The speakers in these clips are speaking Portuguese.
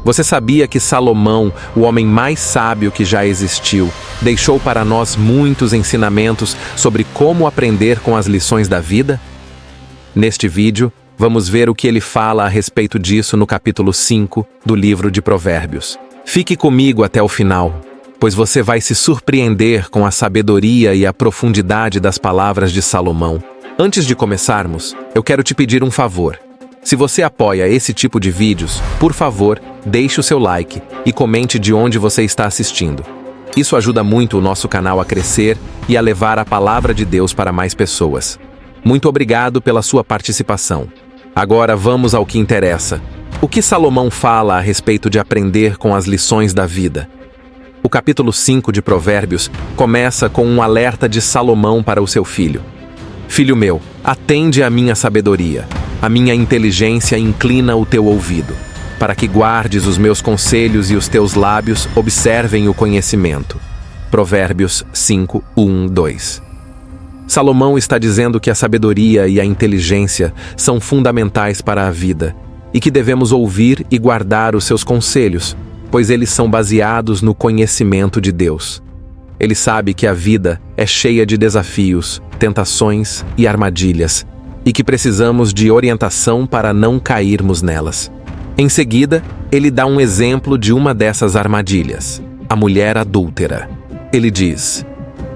Você sabia que Salomão, o homem mais sábio que já existiu, deixou para nós muitos ensinamentos sobre como aprender com as lições da vida? Neste vídeo, vamos ver o que ele fala a respeito disso no capítulo 5 do livro de Provérbios. Fique comigo até o final, pois você vai se surpreender com a sabedoria e a profundidade das palavras de Salomão. Antes de começarmos, eu quero te pedir um favor. Se você apoia esse tipo de vídeos, por favor, deixe o seu like e comente de onde você está assistindo. Isso ajuda muito o nosso canal a crescer e a levar a palavra de Deus para mais pessoas. Muito obrigado pela sua participação. Agora vamos ao que interessa. O que Salomão fala a respeito de aprender com as lições da vida? O capítulo 5 de Provérbios começa com um alerta de Salomão para o seu filho. Filho meu, atende à minha sabedoria. A minha inteligência inclina o teu ouvido, para que guardes os meus conselhos e os teus lábios observem o conhecimento. Provérbios 5, 1, 2. Salomão está dizendo que a sabedoria e a inteligência são fundamentais para a vida e que devemos ouvir e guardar os seus conselhos, pois eles são baseados no conhecimento de Deus. Ele sabe que a vida é cheia de desafios, tentações e armadilhas, e que precisamos de orientação para não cairmos nelas. Em seguida, ele dá um exemplo de uma dessas armadilhas, a mulher adúltera. Ele diz: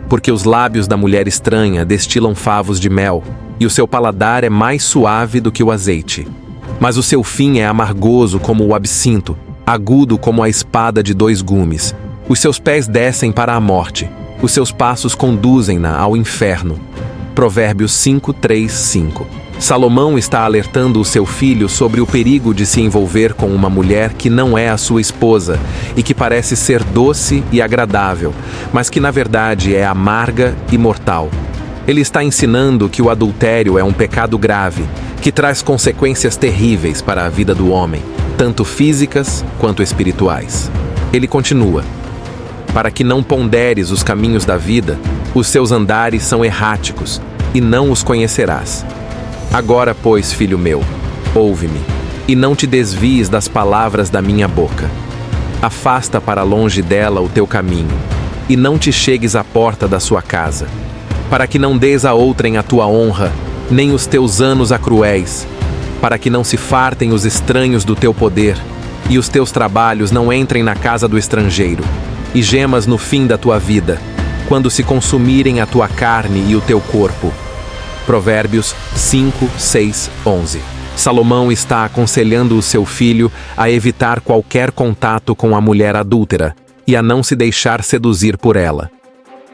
porque os lábios da mulher estranha destilam favos de mel, e o seu paladar é mais suave do que o azeite. Mas o seu fim é amargoso como o absinto, agudo como a espada de 2 gumes. Os seus pés descem para a morte, os seus passos conduzem-na ao inferno. Provérbios 5, 3, 5. Salomão está alertando o seu filho sobre o perigo de se envolver com uma mulher que não é a sua esposa e que parece ser doce e agradável, mas que na verdade é amarga e mortal. Ele está ensinando que o adultério é um pecado grave, que traz consequências terríveis para a vida do homem, tanto físicas quanto espirituais. Ele continua: para que não ponderes os caminhos da vida, os seus andares são erráticos, e não os conhecerás. Agora, pois, filho meu, ouve-me, e não te desvies das palavras da minha boca. Afasta para longe dela o teu caminho, e não te chegues à porta da sua casa, para que não dês a outrem a tua honra, nem os teus anos a cruéis, para que não se fartem os estranhos do teu poder, e os teus trabalhos não entrem na casa do estrangeiro, e gemas no fim da tua vida, quando se consumirem a tua carne e o teu corpo. Provérbios 5, 6, 11. Salomão está aconselhando o seu filho a evitar qualquer contato com a mulher adúltera e a não se deixar seduzir por ela.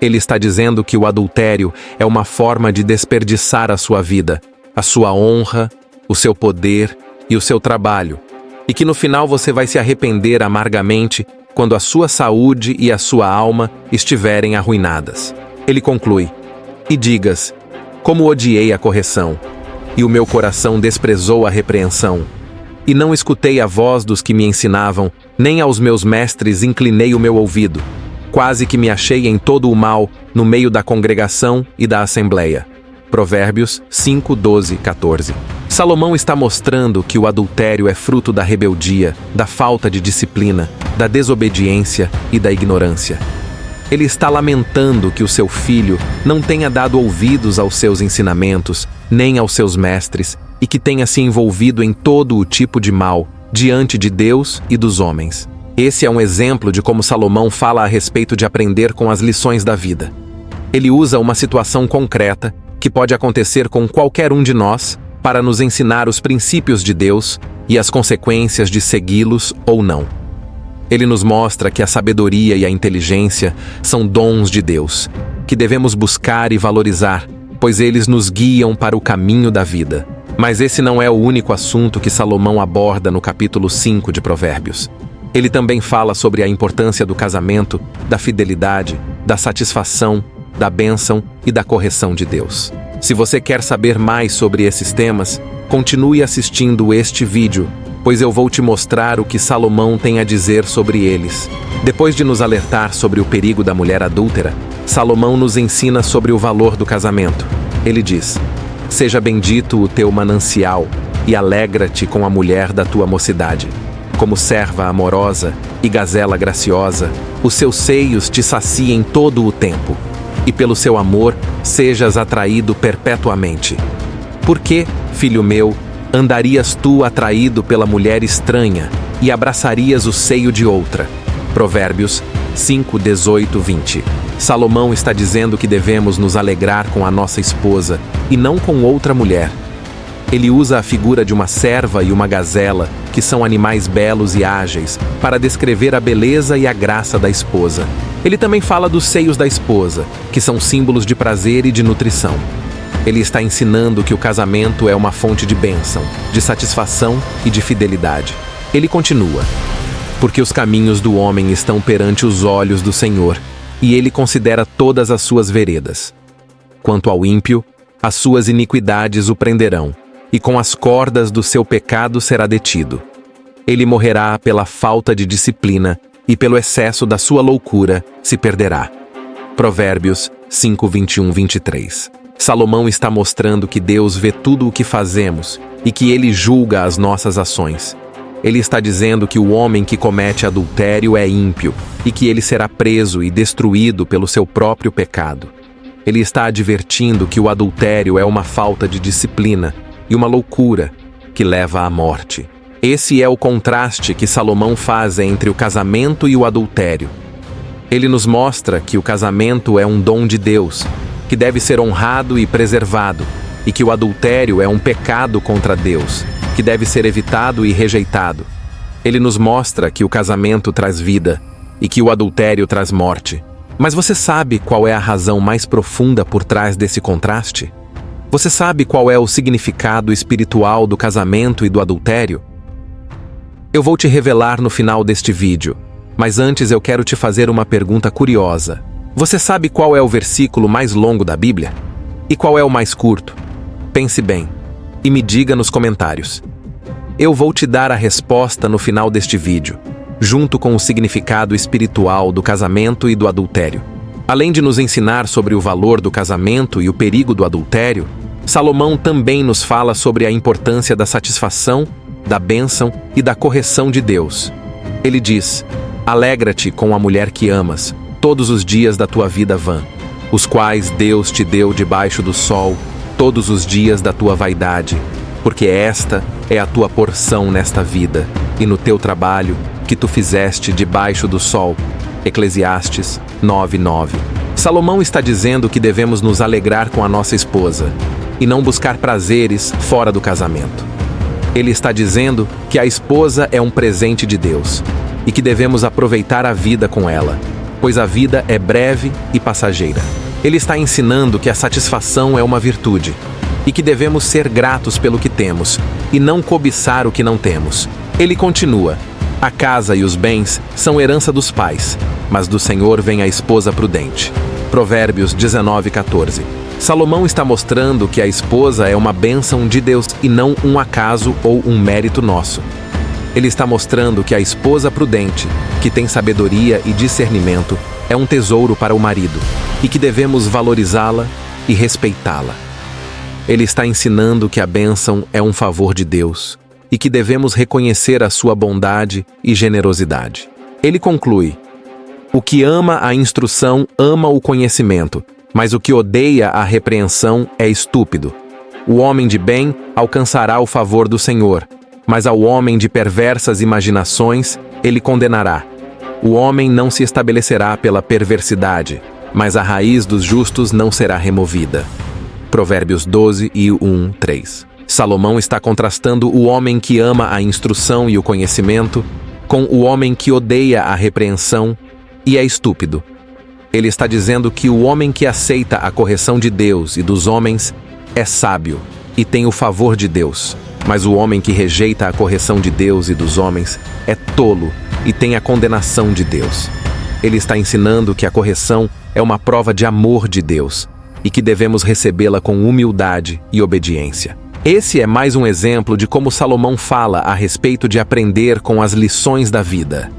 Ele está dizendo que o adultério é uma forma de desperdiçar a sua vida, a sua honra, o seu poder e o seu trabalho, e que no final você vai se arrepender amargamente quando a sua saúde e a sua alma estiverem arruinadas. Ele conclui: e digas: como odiei a correção, e o meu coração desprezou a repreensão. E não escutei a voz dos que me ensinavam, nem aos meus mestres inclinei o meu ouvido. Quase que me achei em todo o mal, no meio da congregação e da assembleia. Provérbios 5, 12, 14. Salomão está mostrando que o adultério é fruto da rebeldia, da falta de disciplina, da desobediência e da ignorância. Ele está lamentando que o seu filho não tenha dado ouvidos aos seus ensinamentos, nem aos seus mestres, e que tenha se envolvido em todo o tipo de mal, diante de Deus e dos homens. Esse é um exemplo de como Salomão fala a respeito de aprender com as lições da vida. Ele usa uma situação concreta, que pode acontecer com qualquer um de nós, para nos ensinar os princípios de Deus e as consequências de segui-los ou não. Ele nos mostra que a sabedoria e a inteligência são dons de Deus, que devemos buscar e valorizar, pois eles nos guiam para o caminho da vida. Mas esse não é o único assunto que Salomão aborda no capítulo 5 de Provérbios. Ele também fala sobre a importância do casamento, da fidelidade, da satisfação, da bênção e da correção de Deus. Se você quer saber mais sobre esses temas, continue assistindo este vídeo, pois eu vou te mostrar o que Salomão tem a dizer sobre eles. Depois de nos alertar sobre o perigo da mulher adúltera, Salomão nos ensina sobre o valor do casamento. Ele diz: seja bendito o teu manancial, e alegra-te com a mulher da tua mocidade. como serva amorosa e gazela graciosa, os seus seios te saciem todo o tempo, e pelo seu amor sejas atraído perpetuamente. Por que, filho meu, andarias tu atraído pela mulher estranha e abraçarias o seio de outra? Provérbios 5, 18, 20. Salomão está dizendo que devemos nos alegrar com a nossa esposa e não com outra mulher. Ele usa a figura de uma serva e uma gazela, que são animais belos e ágeis, para descrever a beleza e a graça da esposa. Ele também fala dos seios da esposa, que são símbolos de prazer e de nutrição. Ele está ensinando que o casamento é uma fonte de bênção, de satisfação e de fidelidade. Ele continua: porque os caminhos do homem estão perante os olhos do Senhor, e ele considera todas as suas veredas. Quanto ao ímpio, as suas iniquidades o prenderão, e com as cordas do seu pecado será detido. Ele morrerá pela falta de disciplina, e pelo excesso da sua loucura se perderá. Provérbios 5, 21, 23. Salomão está mostrando que Deus vê tudo o que fazemos e que ele julga as nossas ações. Ele está dizendo que o homem que comete adultério é ímpio e que ele será preso e destruído pelo seu próprio pecado. Ele está advertindo que o adultério é uma falta de disciplina e uma loucura que leva à morte. Esse é o contraste que Salomão faz entre o casamento e o adultério. Ele nos mostra que o casamento é um dom de Deus, que deve ser honrado e preservado, e que o adultério é um pecado contra Deus, que deve ser evitado e rejeitado. Ele nos mostra que o casamento traz vida e que o adultério traz morte. Mas você sabe qual é a razão mais profunda por trás desse contraste? Você sabe qual é o significado espiritual do casamento e do adultério? Eu vou te revelar no final deste vídeo, mas antes eu quero te fazer uma pergunta curiosa. Você sabe qual é o versículo mais longo da Bíblia? E qual é o mais curto? Pense bem e me diga nos comentários. Eu vou te dar a resposta no final deste vídeo, junto com o significado espiritual do casamento e do adultério. Além de nos ensinar sobre o valor do casamento e o perigo do adultério, Salomão também nos fala sobre a importância da satisfação, da bênção e da correção de Deus. Ele diz: alegra-te com a mulher que amas, todos os dias da tua vida vã, os quais Deus te deu debaixo do sol, todos os dias da tua vaidade, porque esta é a tua porção nesta vida, e no teu trabalho, que tu fizeste debaixo do sol. Eclesiastes 9:9. Salomão está dizendo que devemos nos alegrar com a nossa esposa, e não buscar prazeres fora do casamento. Ele está dizendo que a esposa é um presente de Deus, e que devemos aproveitar a vida com ela, pois a vida é breve e passageira. Ele está ensinando que a satisfação é uma virtude, e que devemos ser gratos pelo que temos, e não cobiçar o que não temos. Ele continua: a casa e os bens são herança dos pais, mas do Senhor vem a esposa prudente. Provérbios 19:14. Salomão está mostrando que a esposa é uma bênção de Deus e não um acaso ou um mérito nosso. Ele está mostrando que a esposa prudente, que tem sabedoria e discernimento, é um tesouro para o marido e que devemos valorizá-la e respeitá-la. Ele está ensinando que a bênção é um favor de Deus e que devemos reconhecer a sua bondade e generosidade. Ele conclui: o que ama a instrução ama o conhecimento, mas o que odeia a repreensão é estúpido. O homem de bem alcançará o favor do Senhor, mas ao homem de perversas imaginações ele condenará. O homem não se estabelecerá pela perversidade, mas a raiz dos justos não será removida. Provérbios 12:1-3. Salomão está contrastando o homem que ama a instrução e o conhecimento com o homem que odeia a repreensão e é estúpido. Ele está dizendo que o homem que aceita a correção de Deus e dos homens é sábio e tem o favor de Deus, mas o homem que rejeita a correção de Deus e dos homens é tolo e tem a condenação de Deus. Ele está ensinando que a correção é uma prova de amor de Deus e que devemos recebê-la com humildade e obediência. Esse é mais um exemplo de como Salomão fala a respeito de aprender com as lições da vida.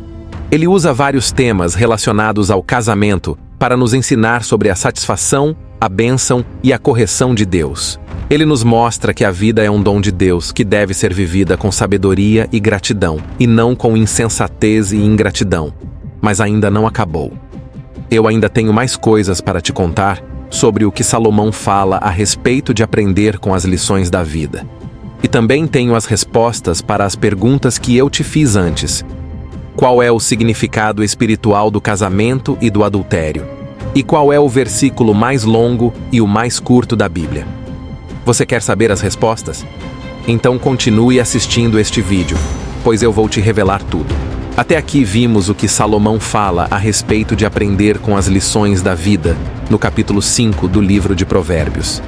Ele usa vários temas relacionados ao casamento para nos ensinar sobre a satisfação, a bênção e a correção de Deus. Ele nos mostra que a vida é um dom de Deus que deve ser vivida com sabedoria e gratidão, e não com insensatez e ingratidão. Mas ainda não acabou. Eu ainda tenho mais coisas para te contar sobre o que Salomão fala a respeito de aprender com as lições da vida. E também tenho as respostas para as perguntas que eu te fiz antes. Qual é o significado espiritual do casamento e do adultério? E qual é o versículo mais longo e o mais curto da Bíblia? Você quer saber as respostas? Então continue assistindo este vídeo, pois eu vou te revelar tudo. Até aqui vimos o que Salomão fala a respeito de aprender com as lições da vida, no capítulo 5 do livro de Provérbios.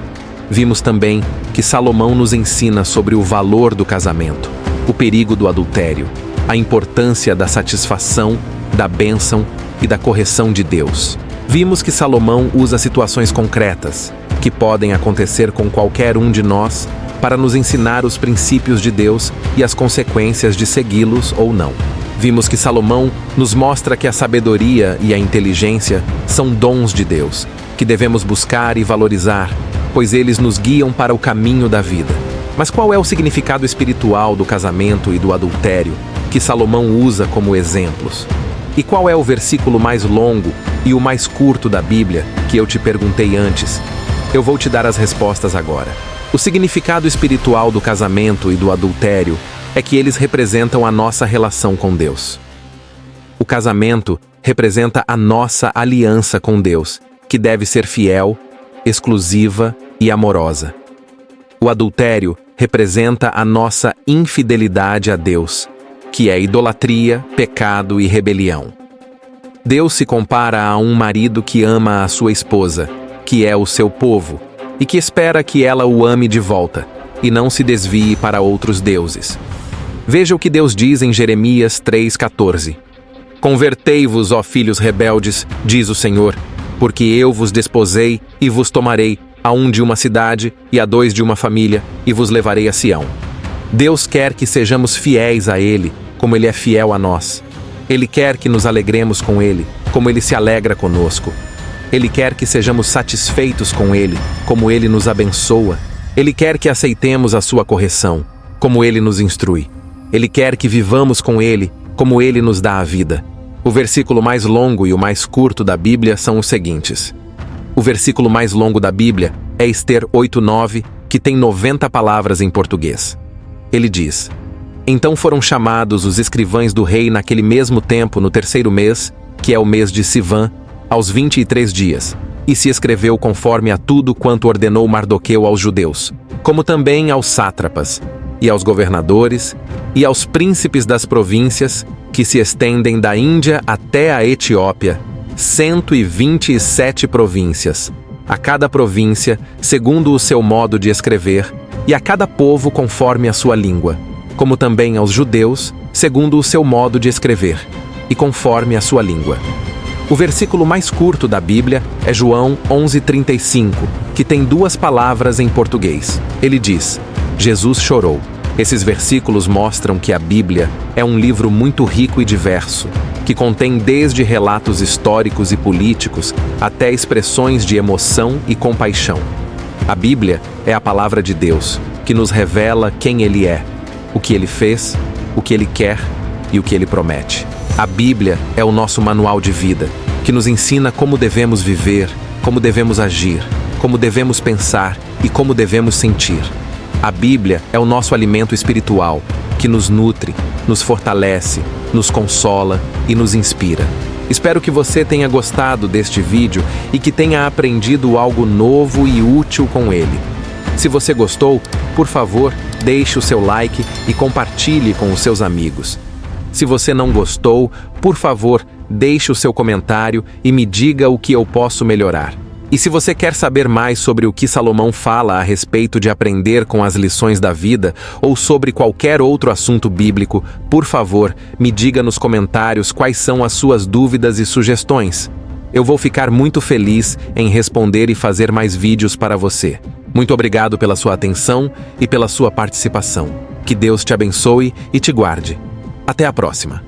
Vimos também que Salomão nos ensina sobre o valor do casamento, o perigo do adultério, a importância da satisfação, da bênção e da correção de Deus. Vimos que Salomão usa situações concretas, que podem acontecer com qualquer um de nós, para nos ensinar os princípios de Deus e as consequências de segui-los ou não. Vimos que Salomão nos mostra que a sabedoria e a inteligência são dons de Deus, que devemos buscar e valorizar, pois eles nos guiam para o caminho da vida. Mas qual é o significado espiritual do casamento e do adultério que Salomão usa como exemplos? E qual é o versículo mais longo e o mais curto da Bíblia que eu te perguntei antes? Eu vou te dar as respostas agora. O significado espiritual do casamento e do adultério é que eles representam a nossa relação com Deus. O casamento representa a nossa aliança com Deus, que deve ser fiel, exclusiva e amorosa. O adultério representa a nossa infidelidade a Deus, que é idolatria, pecado e rebelião. Deus se compara a um marido que ama a sua esposa, que é o seu povo, e que espera que ela o ame de volta, e não se desvie para outros deuses. Veja o que Deus diz em Jeremias 3,14. Convertei-vos, ó filhos rebeldes, diz o Senhor, porque eu vos desposei e vos tomarei, a um de uma cidade e a dois de uma família, e vos levarei a Sião. Deus quer que sejamos fiéis a Ele, como Ele é fiel a nós. Ele quer que nos alegremos com Ele, como Ele se alegra conosco. Ele quer que sejamos satisfeitos com Ele, como Ele nos abençoa. Ele quer que aceitemos a sua correção, como Ele nos instrui. Ele quer que vivamos com Ele, como Ele nos dá a vida. O versículo mais longo e o mais curto da Bíblia são os seguintes. O versículo mais longo da Bíblia é Ester 8:9, que tem 90 palavras em português. Ele diz: Então foram chamados os escrivães do rei naquele mesmo tempo, no terceiro mês, que é o mês de Sivan, aos 23 dias, e se escreveu conforme a tudo quanto ordenou Mardoqueu aos judeus, como também aos sátrapas, e aos governadores, e aos príncipes das províncias, que se estendem da Índia até a Etiópia, 127 províncias, a cada província segundo o seu modo de escrever, e a cada povo conforme a sua língua, como também aos judeus, segundo o seu modo de escrever, e conforme a sua língua. O versículo mais curto da Bíblia é João 11:35, que tem 2 palavras em português. Ele diz: Jesus chorou. Esses versículos mostram que a Bíblia é um livro muito rico e diverso, que contém desde relatos históricos e políticos até expressões de emoção e compaixão. A Bíblia é a palavra de Deus, que nos revela quem Ele é, o que Ele fez, o que Ele quer e o que Ele promete. A Bíblia é o nosso manual de vida, que nos ensina como devemos viver, como devemos agir, como devemos pensar e como devemos sentir. A Bíblia é o nosso alimento espiritual, que nos nutre, nos fortalece, nos consola e nos inspira. Espero que você tenha gostado deste vídeo e que tenha aprendido algo novo e útil com ele. Se você gostou, por favor, deixe o seu like e compartilhe com os seus amigos. Se você não gostou, por favor, deixe o seu comentário e me diga o que eu posso melhorar. E se você quer saber mais sobre o que Salomão fala a respeito de aprender com as lições da vida ou sobre qualquer outro assunto bíblico, por favor, me diga nos comentários quais são as suas dúvidas e sugestões. Eu vou ficar muito feliz em responder e fazer mais vídeos para você. Muito obrigado pela sua atenção e pela sua participação. Que Deus te abençoe e te guarde. Até a próxima!